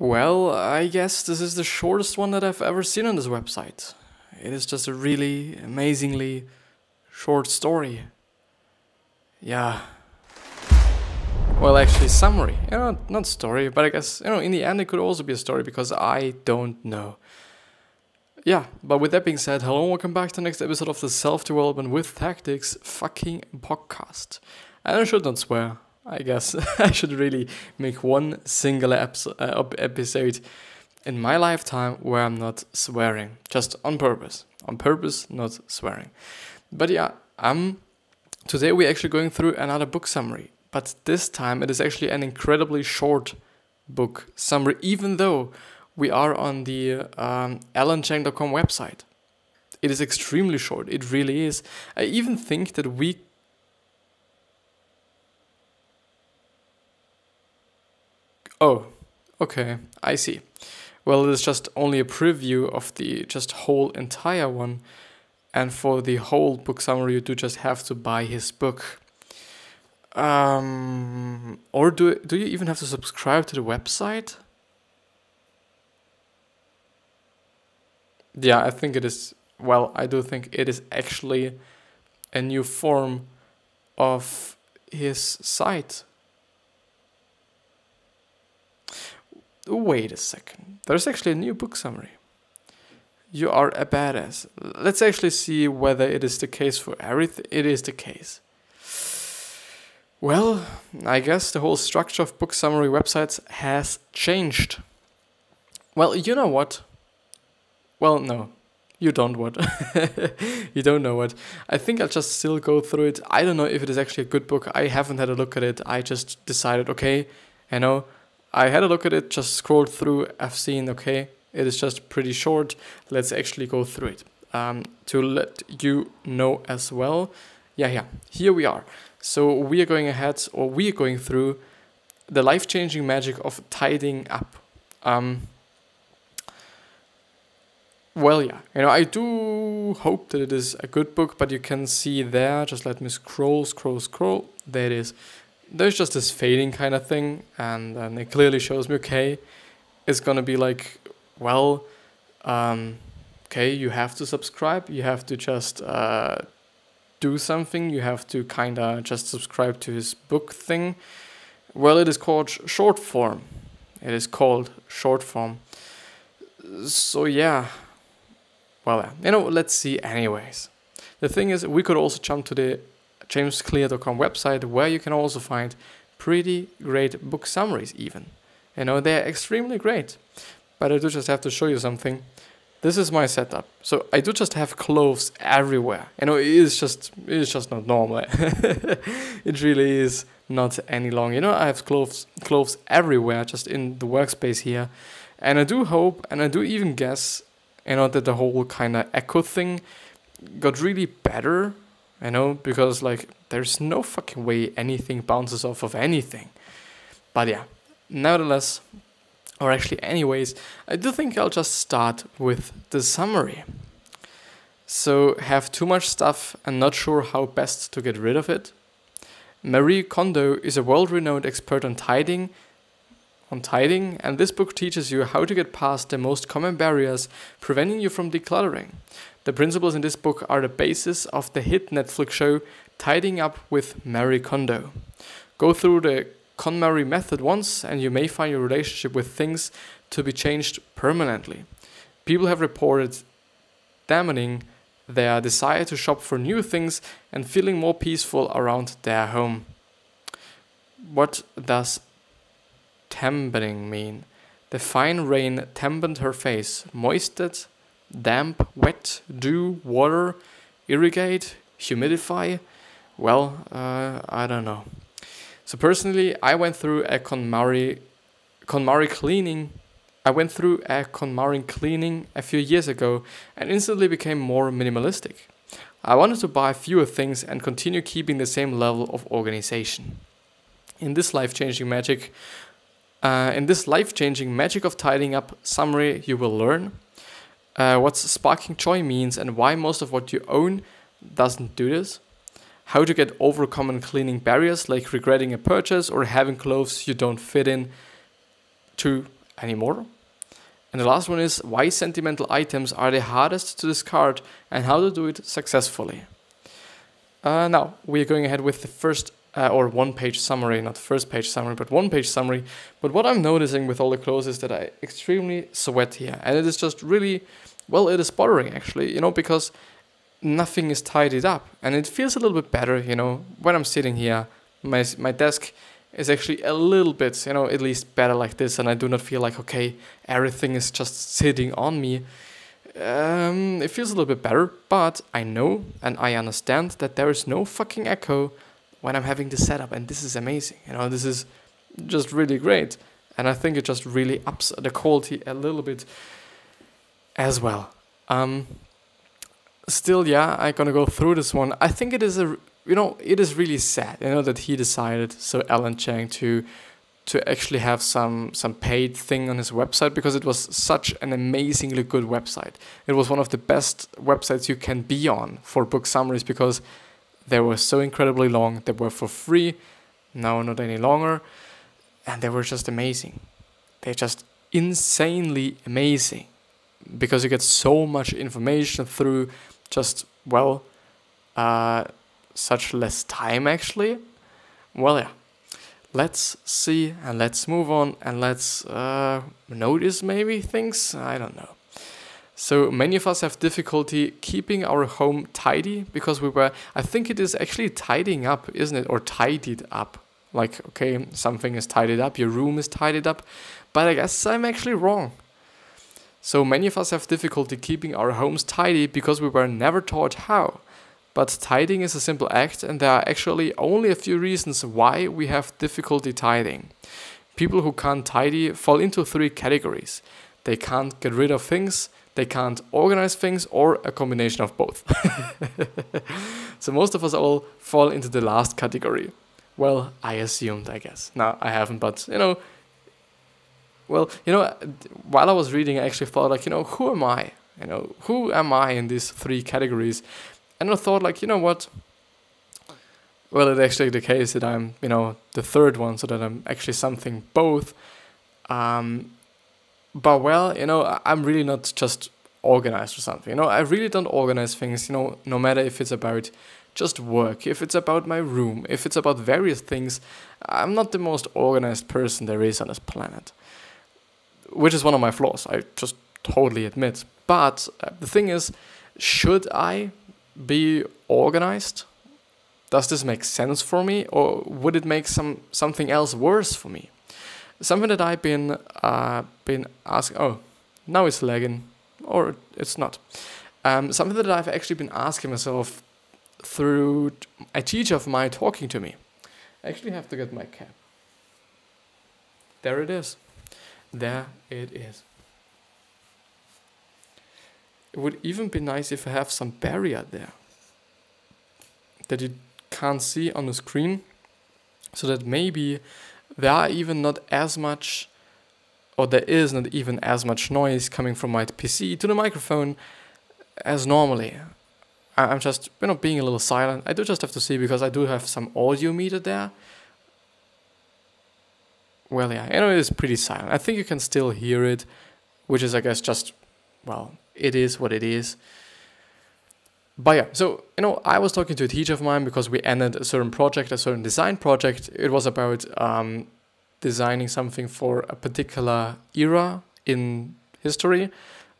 Well, I guess this is the shortest one that I've ever seen on this website. It is just a really amazingly short story. Yeah. Well, actually, summary. Not story, but I guess, in the end it could also be a story because I don't know. Yeah, but with that being said, hello and welcome back to the next episode of the Self-Development with Tactics fucking podcast. And I should not swear. I guess I should really make one single episode in my lifetime where I'm not swearing. Just on purpose. On purpose, not swearing. But yeah, today we're actually going through another book summary. But this time it is actually an incredibly short book summary, even though we are on the alancheng.com website. It is extremely short. It really is. I even think that we... Oh, okay, I see. Well, it is just only a preview of the just whole entire one. And for the whole book summary, you do just have to buy his book. Or do you even have to subscribe to the website? Yeah, I think it is. Well, I do think it is actually a new form of his site. Wait a second. There's actually a new book summary. You are a badass. Let's actually see whether it is the case for everything. It is the case. Well, I guess the whole structure of book summary websites has changed. Well, you know what? Well, no. You don't what? You don't know what. I think I'll just still go through it. I don't know if it is actually a good book. I haven't had a look at it. I just decided, okay, I had a look at it, just scrolled through. I've seen, okay, it is just pretty short. Let's actually go through it. To let you know as well. Yeah, here we are. So we are going through the life-changing magic of tidying up. Well, yeah, I do hope that it is a good book, but you can see there, just let me scroll. There it is. There's just this fading kind of thing, and then it clearly shows me, okay, it's gonna be like, well, okay, you have to subscribe, you have to just do something, you have to kind of just subscribe to his book thing. Well, it is called short form. So yeah, well, let's see anyways. The thing is, we could also jump to the jamesclear.com website where you can also find pretty great book summaries even. They're extremely great. But I do just have to show you something. This is my setup. So I do just have clothes everywhere. It is just not normal. It really is not any long. I have clothes everywhere just in the workspace here. And I do hope and I do even guess, that the whole kind of echo thing got really better. Because there's no fucking way anything bounces off of anything. But yeah, nevertheless, or actually anyways, I do think I'll just start with the summary. So, have too much stuff and not sure how best to get rid of it? Marie Kondo is a world-renowned expert on tidying, and this book teaches you how to get past the most common barriers preventing you from decluttering. The principles in this book are the basis of the hit Netflix show Tidying Up with Marie Kondo. Go through the KonMari method once and you may find your relationship with things to be changed permanently. People have reported dampening their desire to shop for new things and feeling more peaceful around their home. What does dampening mean? The fine rain dampened her face, moistened, damp, wet, dew, water, irrigate, humidify. Well, I don't know. So personally, I went through a KonMari cleaning. I went through a KonMari cleaning a few years ago and instantly became more minimalistic. I wanted to buy fewer things and continue keeping the same level of organization. In this life-changing magic of tidying up summary, you will learn what sparking joy means and why most of what you own doesn't do this. How to get over common cleaning barriers like regretting a purchase or having clothes you don't fit in to anymore. And the last one is why sentimental items are the hardest to discard and how to do it successfully. Now, we're going ahead with the first or one-page summary, not first-page summary, but one-page summary. But what I'm noticing with all the clothes is that I extremely sweat here. And it is just really, well, it is bothering actually, because nothing is tidied up. And it feels a little bit better, when I'm sitting here. My desk is actually a little bit, at least better like this, and I do not feel like, okay, everything is just sitting on me. It feels a little bit better, but I know and I understand that there is no fucking echo when I'm having this setup, and this is amazing. This is just really great, and I think it just really ups the quality a little bit as well. Still, yeah, I'm gonna go through this one. I think it is it is really sad, that he decided, so Alan Chang, to actually have some paid thing on his website, because it was such an amazingly good website. It was one of the best websites you can be on for book summaries, because they were so incredibly long. They were for free, now not any longer, and they were just amazing. They're just insanely amazing, because you get so much information through just, such less time actually. Well, yeah, let's see and let's move on and let's notice maybe things, I don't know. So many of us have difficulty keeping our home tidy, because I think it is actually tidying up, isn't it? Or tidied up. Like, okay, something is tidied up, your room is tidied up, but I guess I'm actually wrong. So many of us have difficulty keeping our homes tidy because we were never taught how. But tidying is a simple act, and there are actually only a few reasons why we have difficulty tidying. People who can't tidy fall into 3 categories. They can't get rid of things, they can't organize things, or a combination of both. So most of us all fall into the last category. Well, I assumed, I guess. No, I haven't, but, while I was reading, I actually thought, who am I? Who am I in these 3 categories? And I thought, what? Well, it's actually the case that I'm, the third one, so that I'm actually something both. But, I'm really not just organized or something. I really don't organize things, no matter if it's about just work, if it's about my room, if it's about various things. I'm not the most organized person there is on this planet, which is one of my flaws, I just totally admit. But the thing is, should I be organized? Does this make sense for me, or would it make something else worse for me? Something that I've been asking. Oh, now it's lagging, or it's not. Something that I've actually been asking myself through a teacher of mine talking to me. I actually have to get my cap. There it is. There it is. It would even be nice if I have some barrier there that you can't see on the screen, so that maybe there are even not as much, or there is not even as much noise coming from my PC to the microphone as normally. I'm just, being a little silent. I do just have to see, because I do have some audio meter there. Well, yeah, it is pretty silent. I think you can still hear it, which is, I guess, just, it is what it is. But yeah, so, I was talking to a teacher of mine because we ended a certain project, a certain design project. It was about designing something for a particular era in history.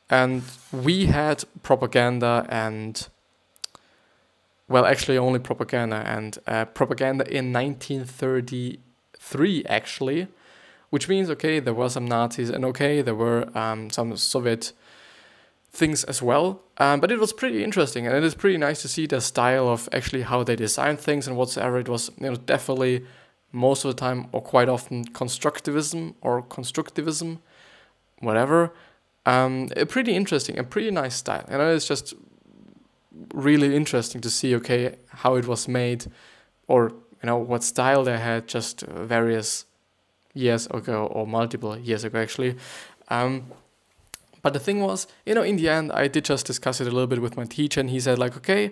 And we had propaganda and, actually only propaganda, and propaganda in 1933, actually. Which means, okay, there were some Nazis, and okay, there were some Soviet things as well. But it was pretty interesting, and it is pretty nice to see the style of actually how they designed things and whatsoever. It was, definitely most of the time, or quite often, constructivism, whatever. Pretty interesting, a pretty nice style. It's just really interesting to see, okay, how it was made, or, what style they had just various years ago, or multiple years ago, actually. But the thing was, in the end, I did just discuss it a little bit with my teacher, and he said, okay,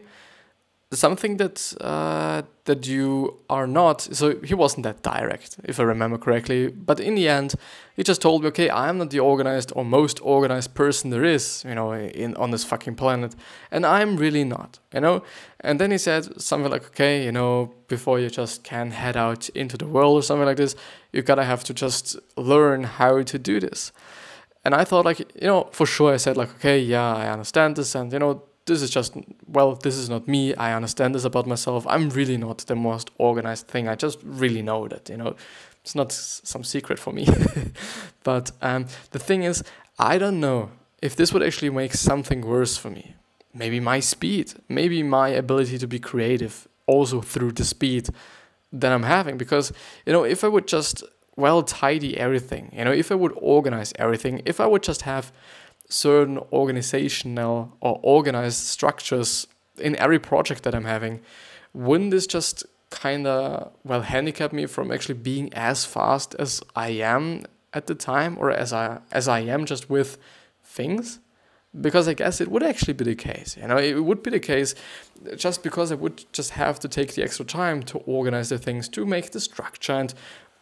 something that that you are not. So he wasn't that direct, if I remember correctly. But in the end, he just told me, okay, I'm not the organized or most organized person there is, you know, on this fucking planet, and I'm really not, you know. And then he said something like, okay, you know, before you just can head out into the world or something like this, you gotta have to just learn how to do this. And I thought, like, you know, for sure, I said like, okay, yeah, I understand this, and you know, this is just, well, this is not me. I understand this about myself. I'm really not the most organized thing. I just really know that, you know, it's not some secret for me. But the thing is, I don't know if this would actually make something worse for me. Maybe my speed, maybe my ability to be creative also through the speed that I'm having. Because, you know, if I would just, well, tidy everything, you know, if I would organize everything, if I would just have certain organizational or organized structures in every project that I'm having, wouldn't this just kind of, well, handicap me from actually being as fast as I am at the time, or as I am just with things? Because I guess it would actually be the case, you know, it would be the case just because I would just have to take the extra time to organize the things, to make the structure and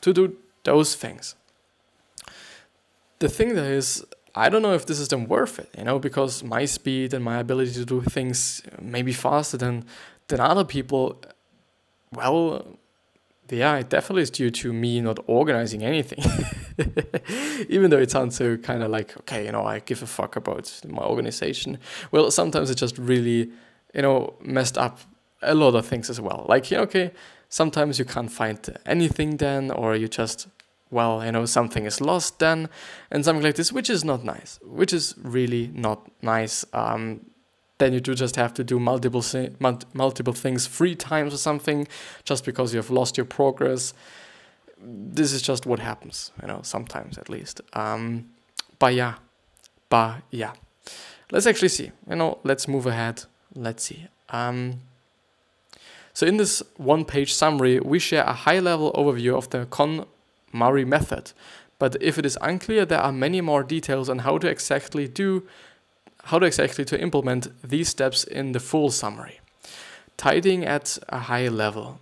to do those things. The thing that is, I don't know if this is then worth it, you know, because my speed and my ability to do things maybe faster than other people, well, yeah, it definitely is due to me not organizing anything. Even though it sounds so kind of like, okay, you know, I give a fuck about my organization. Well, sometimes it just really, you know, messed up a lot of things as well. Like, you know, okay, sometimes you can't find anything then, or you just, well, you know, something is lost then, and something like this, which is not nice, which is really not nice. Then you do just have to do multiple things 3 times or something, just because you have lost your progress. This is just what happens, you know, sometimes at least. But yeah, let's actually see, you know, let's move ahead, let's see. So in this 1-page summary, we share a high-level overview of the KonMari method, but if it is unclear, there are many more details on how to exactly to implement these steps in the full summary. Tidying at a high level.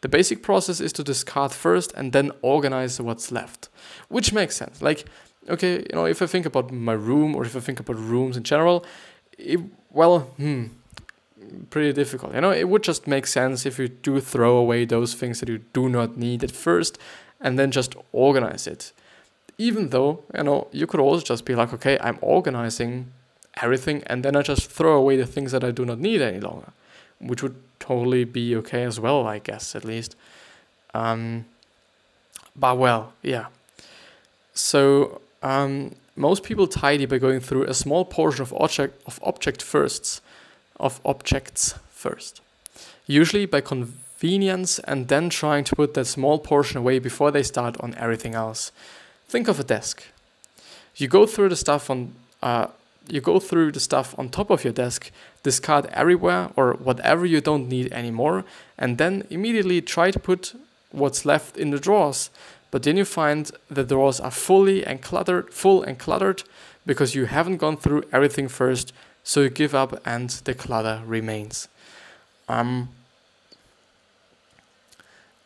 The basic process is to discard first and then organize what's left, which makes sense. Like, okay, you know, if I think about my room, or if I think about rooms in general, pretty difficult. You know, it would just make sense if you do throw away those things that you do not need at first and then just organize it. Even though, you know, you could also just be like, okay, I'm organizing everything and then I just throw away the things that I do not need any longer, which would totally be okay as well, I guess, at least. But well, yeah. So most people tidy by going through a small portion of objects first, usually by convenience, and then trying to put that small portion away before they start on everything else. Think of a desk. You go through the stuff on top of your desk, discard everywhere or whatever you don't need anymore, and then immediately try to put what's left in the drawers. But then you find the drawers are full and cluttered because you haven't gone through everything first, so you give up and the clutter remains.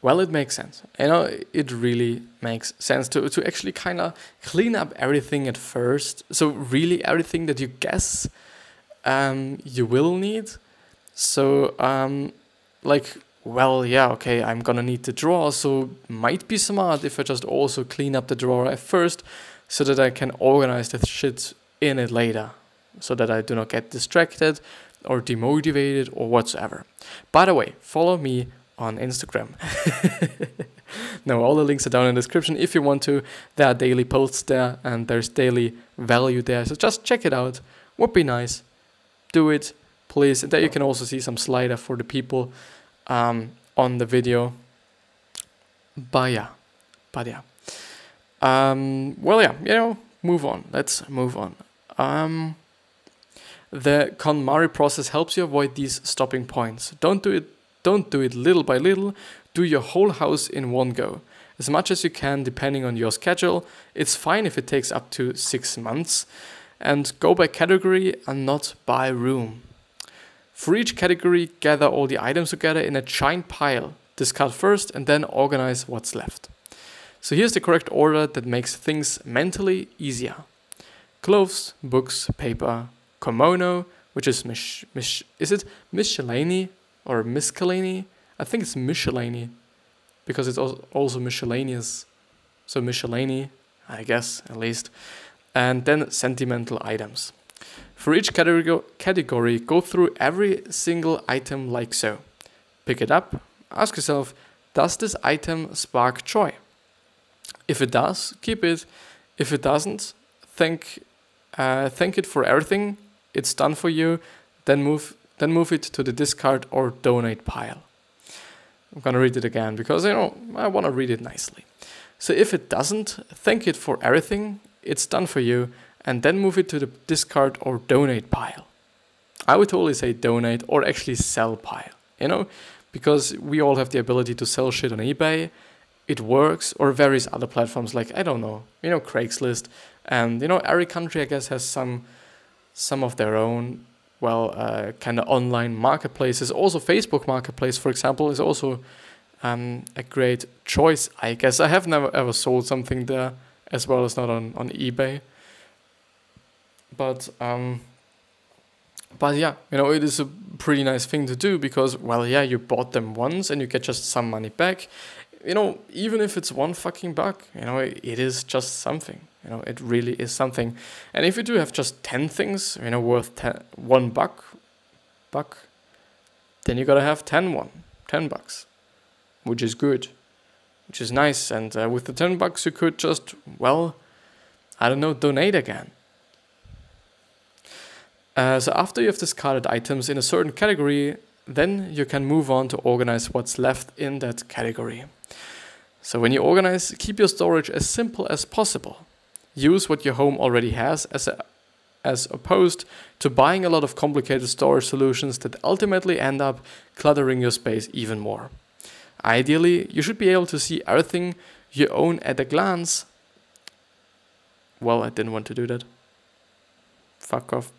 Well, it makes sense. You know, it really makes sense to actually kind of clean up everything at first. So really everything that you guess you will need. So like, well, yeah, okay, I'm gonna need the drawer, so might be smart if I just also clean up the drawer at first so that I can organize the shit in it later, so that I do not get distracted or demotivated or whatsoever. By the way, follow me on Instagram. No, all the links are down in the description if you want to. There are daily posts there and there's daily value there, so just check it out. Would be nice. Do it, please. And there you can also see some slider for the people on the video. But yeah. Well, yeah, you know, move on. Let's move on. The KonMari process helps you avoid these stopping points. Don't do it little by little. Do your whole house in one go, as much as you can, depending on your schedule. It's fine if it takes up to 6 months. And go by category and not by room. For each category, gather all the items together in a giant pile. Discard first and then organize what's left. So here's the correct order that makes things mentally easier. Clothes, books, paper, kimono, which is is it miscellany or miscellany? I think it's miscellany because it's also miscellaneous. So miscellany, I guess, at least. And then sentimental items. For each category, go through every single item like so. Pick it up, ask yourself, does this item spark joy? If it does, keep it. If it doesn't, thank it for everything it's done for you, then move it to the discard or donate pile. I'm gonna read it again because I wanna read it nicely. So if it doesn't, thank it for everything it's done for you, and then move it to the discard or donate pile. I would totally say donate or actually sell pile, because we all have the ability to sell shit on eBay. It works, or various other platforms like, I don't know, Craigslist. And, every country, I guess, has some of their own, kind of online marketplaces. Also, Facebook Marketplace, for example, is also a great choice, I guess. I have never ever sold something there, as well as not on eBay. But yeah, it is a pretty nice thing to do because, you bought them once and you get just some money back. Even if it's $1 fucking buck, it is just something. It really is something. And if you do have just 10 things, worth $1 buck, then you gotta have 10 bucks, which is good, which is nice. And with the 10 bucks, you could just, donate again. So after you have discarded items in a certain category, then you can move on to organize what's left in that category. So when you organize, keep your storage as simple as possible. Use what your home already has as opposed to buying a lot of complicated storage solutions that ultimately end up cluttering your space even more. Ideally, you should be able to see everything you own at a glance. Well, I didn't want to do that. Fuck off.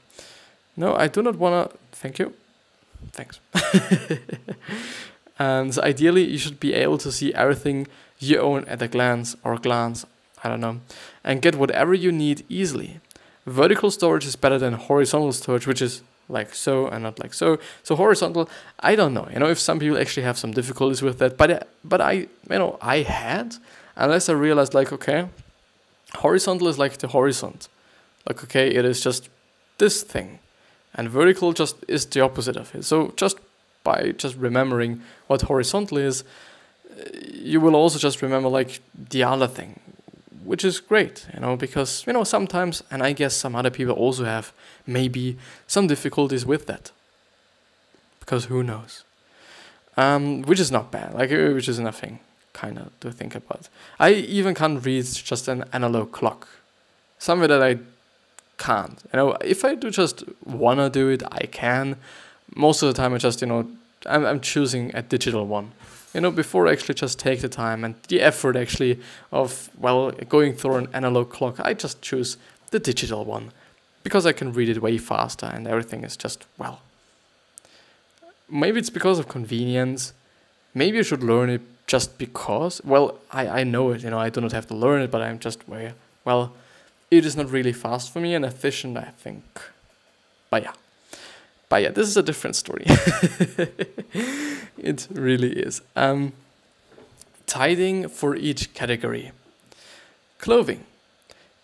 No, I do not want to. Thank you. Thanks. And so ideally, you should be able to see everything you own at a glance, I don't know, and get whatever you need easily. Vertical storage is better than horizontal storage, which is like so and not like so. So horizontal, I don't know, if some people actually have some difficulties with that, but I had, unless I realized okay, horizontal is like the horizon. Okay, it is just this thing. And vertical just is the opposite of it. So just by remembering what horizontal is, you will also just remember the other thing, which is great, because, sometimes, and I guess some other people also have maybe some difficulties with that. Because who knows? Which is not bad, which is nothing kind of to think about. I even can't read just an analog clock. Something that I can't. If I do just wanna do it, I can. Most of the time I just, I'm choosing a digital one. Before I actually just take the time and the effort actually of, going through an analog clock, I just choose the digital one. Because I can read it way faster and everything is just, maybe it's because of convenience. Maybe I should learn it just because, I know it, I do not have to learn it, but I'm just, it is not really fast for me and efficient, I think. But yeah, this is a different story. It really is. Tidying for each category. Clothing.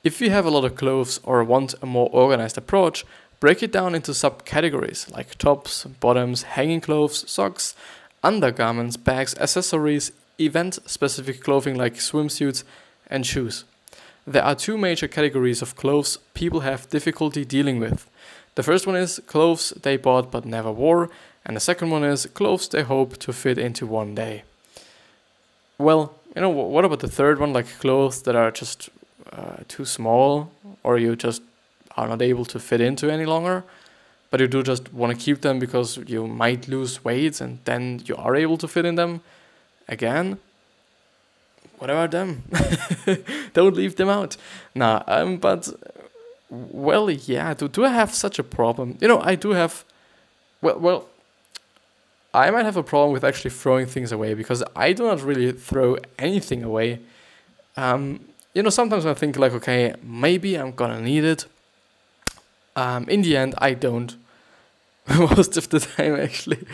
If you have a lot of clothes or want a more organized approach, break it down into subcategories like tops, bottoms, hanging clothes, socks, undergarments, bags, accessories, event-specific clothing like swimsuits and shoes. There are two major categories of clothes people have difficulty dealing with. The first one is clothes they bought but never wore, and the second one is clothes they hope to fit into one day. What about the third one, like clothes that are just too small, or you just are not able to fit into any longer, but you do just want to keep them because you might lose weight and then you are able to fit in them again? What about them? Don't leave them out. Nah, do I have such a problem? I do have well, I might have a problem with actually throwing things away because I do not really throw anything away. Sometimes I think like, okay, maybe I'm gonna need it. In the end, I don't. Most of the time, actually.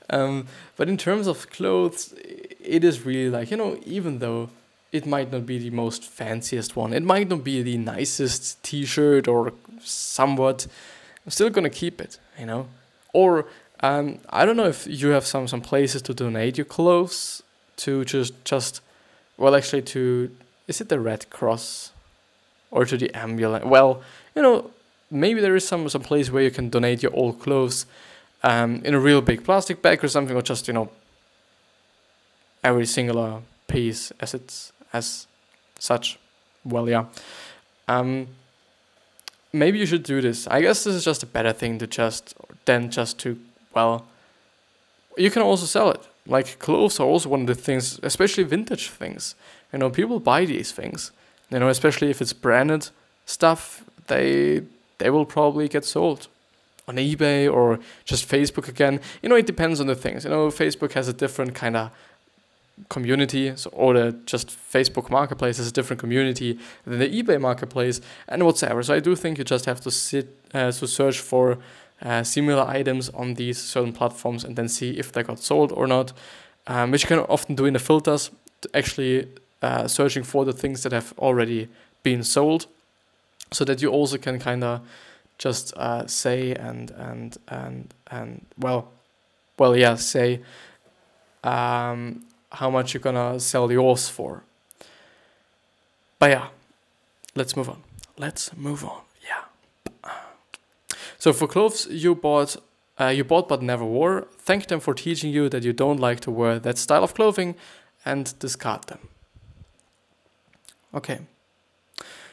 But in terms of clothes, it is really like, even though it might not be the most fanciest one, it might not be the nicest t-shirt or somewhat, I'm still gonna keep it, Or I don't know if you have some places to donate your clothes to actually is it the Red Cross or to the ambulance? Well, maybe there is some place where you can donate your old clothes in a real big plastic bag or something, or just, every singular piece as such. Well, yeah. Maybe you should do this. I guess this is just a better thing you can also sell it. Like, clothes are also one of the things, especially vintage things. People buy these things. Especially if it's branded stuff, they will probably get sold on eBay or just Facebook again. It depends on the things. Facebook has a different kind of community, just Facebook Marketplace has a different community than the eBay Marketplace and whatsoever. So I do think you just have to search for similar items on these certain platforms and then see if they got sold or not, which you can often do in the filters, actually searching for the things that have already been sold, so that you also can kind of just say say how much you're gonna sell yours for. But yeah, let's move on. Yeah. So for clothes you bought but never wore, thank them for teaching you that you don't like to wear that style of clothing and discard them. Okay.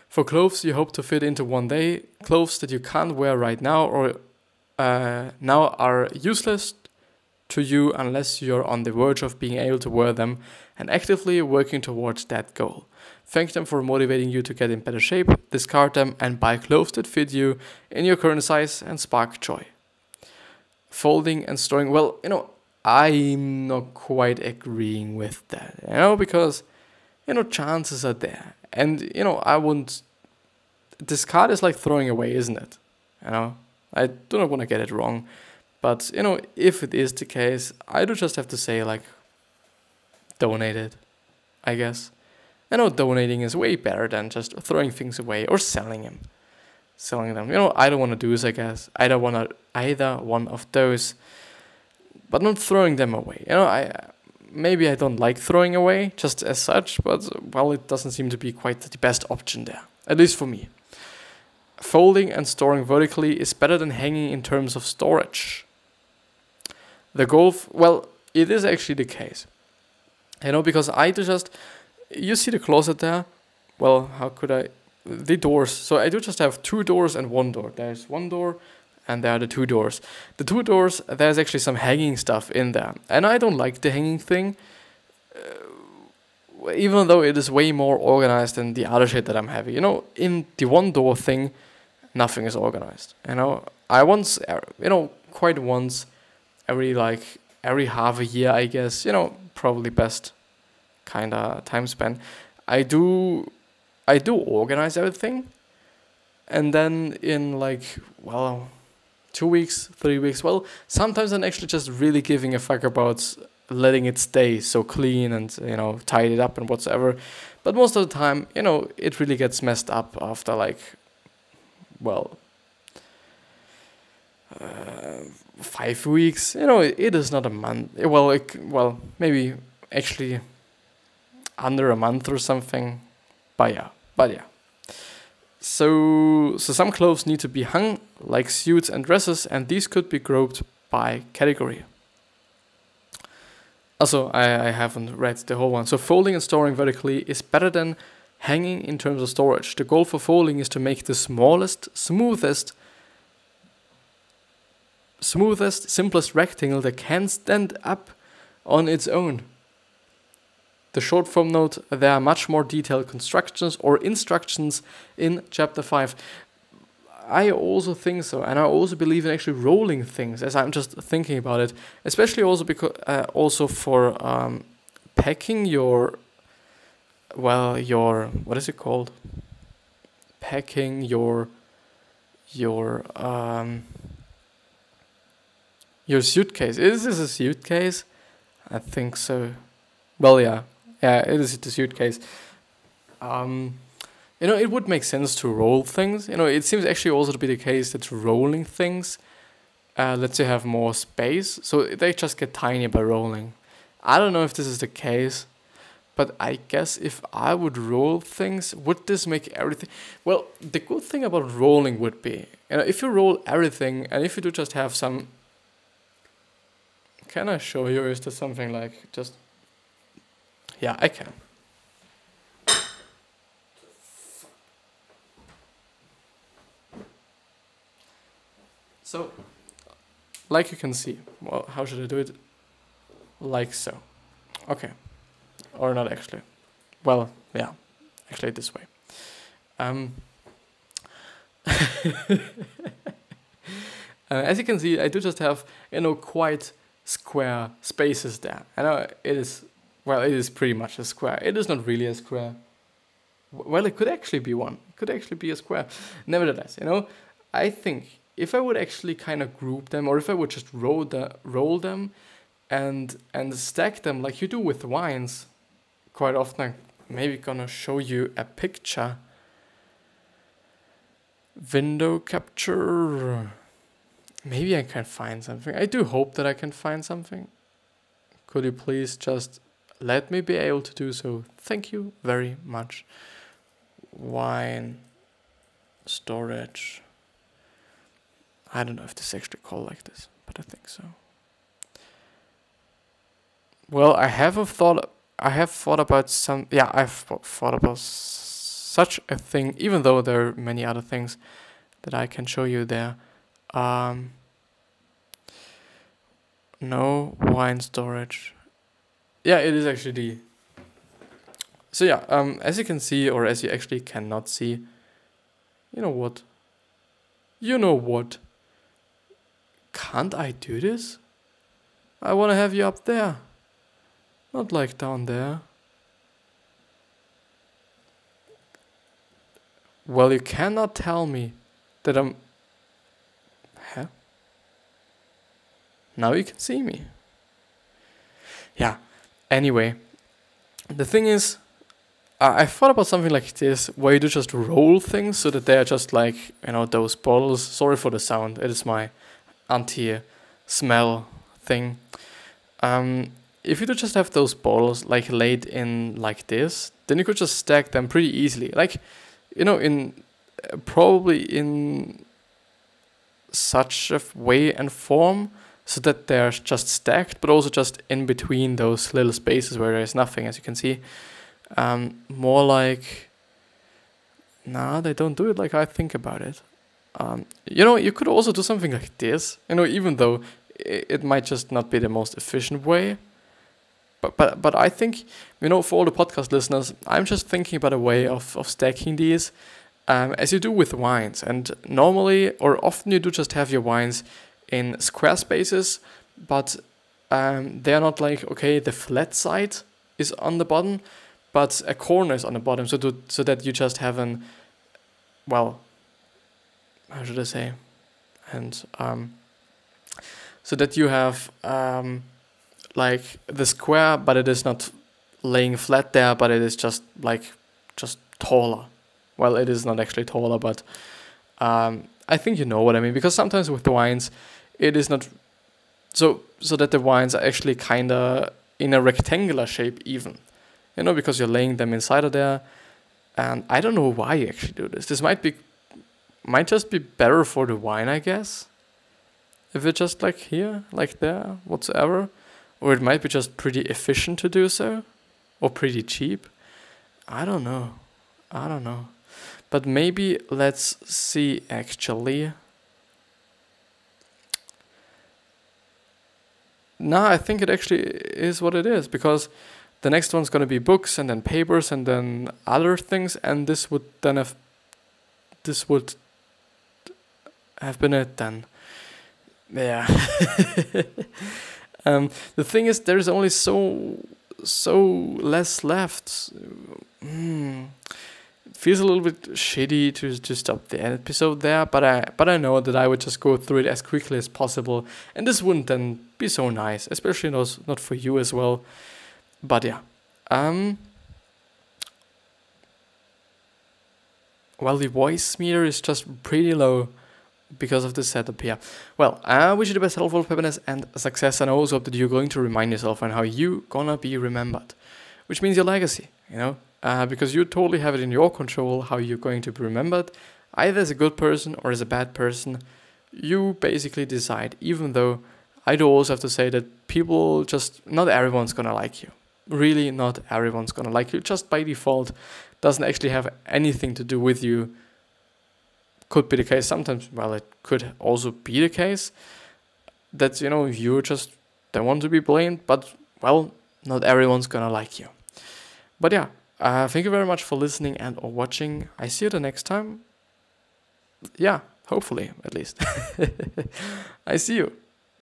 For clothes you hope to fit into one day, clothes that you can't wear right now or now are useless to you unless you're on the verge of being able to wear them and actively working towards that goal. Thank them for motivating you to get in better shape, discard them, and buy clothes that fit you in your current size and spark joy. Folding and storing, well, I'm not quite agreeing with that, because, chances are there. And, I wouldn't, discard is like throwing away, isn't it? I do not want to get it wrong. But, if it is the case, I do just have to say, like, donate it, I guess. Donating is way better than just throwing things away or selling them. I don't want to do this, I guess. I don't want to either one of those, but not throwing them away. Maybe I don't like throwing away just as such, but, well, it doesn't seem to be quite the best option there, at least for me. Folding and storing vertically is better than hanging in terms of storage. The goal, well, it is actually the case. Because you see the closet there? Well, how could the doors. So I do just have 2 doors and 1 door. There's 1 door and there are the 2 doors. The 2 doors, there's actually some hanging stuff in there. And I don't like the hanging thing. Even though it is way more organized than the other shit that I'm having. In the 1 door thing, nothing is organized. Quite once, every half a year, I guess, probably best kind of time span, I do organize everything, and then in 2 weeks, 3 weeks, well, sometimes I'm actually just really giving a fuck about letting it stay so clean and, tied it up and whatsoever. But most of the time, it really gets messed up after 5 weeks. It is not a month. Well, maybe actually under a month or something. But yeah. So some clothes need to be hung, like suits and dresses, and these could be grouped by category. Also, I haven't read the whole one. So folding and storing vertically is better than hanging in terms of storage. The goal for folding is to make the smallest, smoothest, simplest rectangle that can stand up on its own. The short form note, there are much more detailed constructions or instructions in chapter 5. I also think so, and I also believe in actually rolling things as I'm just thinking about it, especially also because also for packing your, well, your, what is it called? Packing your suitcase. Is this a suitcase? I think so. Well, yeah, it is the suitcase. It would make sense to roll things. It seems actually also to be the case that rolling things lets you have more space, so they just get tiny by rolling. I don't know if this is the case, but I guess if I would roll things, would this make everything? Well, the good thing about rolling would be, if you roll everything, and if you do just have some. Can I show you? Is there something like just? Yeah, I can. So, like you can see, well, how should I do it? Like so. Okay. Or not actually. Well, yeah, actually this way. As you can see, I do just have, quite square spaces there. I know it is pretty much a square. It is not really a square. Well, it could actually be one. It could actually be a square. Nevertheless, I think if I would actually kind of group them, or if I would just roll them and stack them like you do with wines, quite often I'm maybe gonna show you a picture. Window capture. Maybe I can find something. I do hope that I can find something. Could you please just let me be able to do so? Thank you very much. Wine storage. I don't know if this is actually called like this, but I think so. Well, I have thought about some. Yeah, I've thought about such a thing. Even though there are many other things that I can show you there. No wine storage. Yeah, it is actually the. So yeah, as you can see, or as you actually cannot see, you know what? Can't I do this? I want to have you up there. Not like down there. Well, you cannot tell me that I'm... Huh? Now you can see me. Yeah, anyway. The thing is, I thought about something like this, where you do just roll things so that they are just like, those bottles. Sorry for the sound, it is my anti-smell thing. If you do just have those bottles like laid in like this, then you could just stack them pretty easily. Like, probably in such a way and form so that they're just stacked, but also just in between those little spaces where there is nothing, as you can see. More like, they don't do it like I think about it. You could also do something like this, even though it might just not be the most efficient way. But I think, for all the podcast listeners, I'm just thinking about a way of stacking these, as you do with wines. And normally, or often you do just have your wines in square spaces, but they're not like, okay, the flat side is on the bottom, but a corner is on the bottom, so that you just have how should I say? And so that you have like the square, but it is not laying flat there, but it is just taller. Well, it is not actually taller, but I think you know what I mean, because sometimes with the wines, it is not so that the wines are actually kind of in a rectangular shape even. Because you're laying them inside of there, and I don't know why you actually do this. This might just be better for the wine, I guess. If it's just like here, like there, whatsoever. Or it might be just pretty efficient to do so. Or pretty cheap. I don't know. But maybe let's see actually. No, I think it actually is what it is, because the next one's going to be books and then papers and then other things, and this would have been it then. Yeah. The thing is, there's only so less left. It feels a little bit shitty to stop the episode there, but I know that I would just go through it as quickly as possible, and this wouldn't then be so nice, especially not for you as well. But yeah, well, the voice meter is just pretty low because of the setup here. Well, I wish you the best health, wealth, happiness, and success, and I also hope that you're going to remind yourself on how you gonna be remembered, which means your legacy, because you totally have it in your control how you're going to be remembered, either as a good person or as a bad person. You basically decide, even though I do also have to say that people not everyone's gonna like you. Really, not everyone's gonna like you, just by default. Doesn't actually have anything to do with you. Could be the case sometimes. Well, it could also be the case that you just don't want to be blamed, but well, not everyone's gonna like you. But yeah, thank you very much for listening and or watching. I see you the next time. Yeah, hopefully at least. I see you.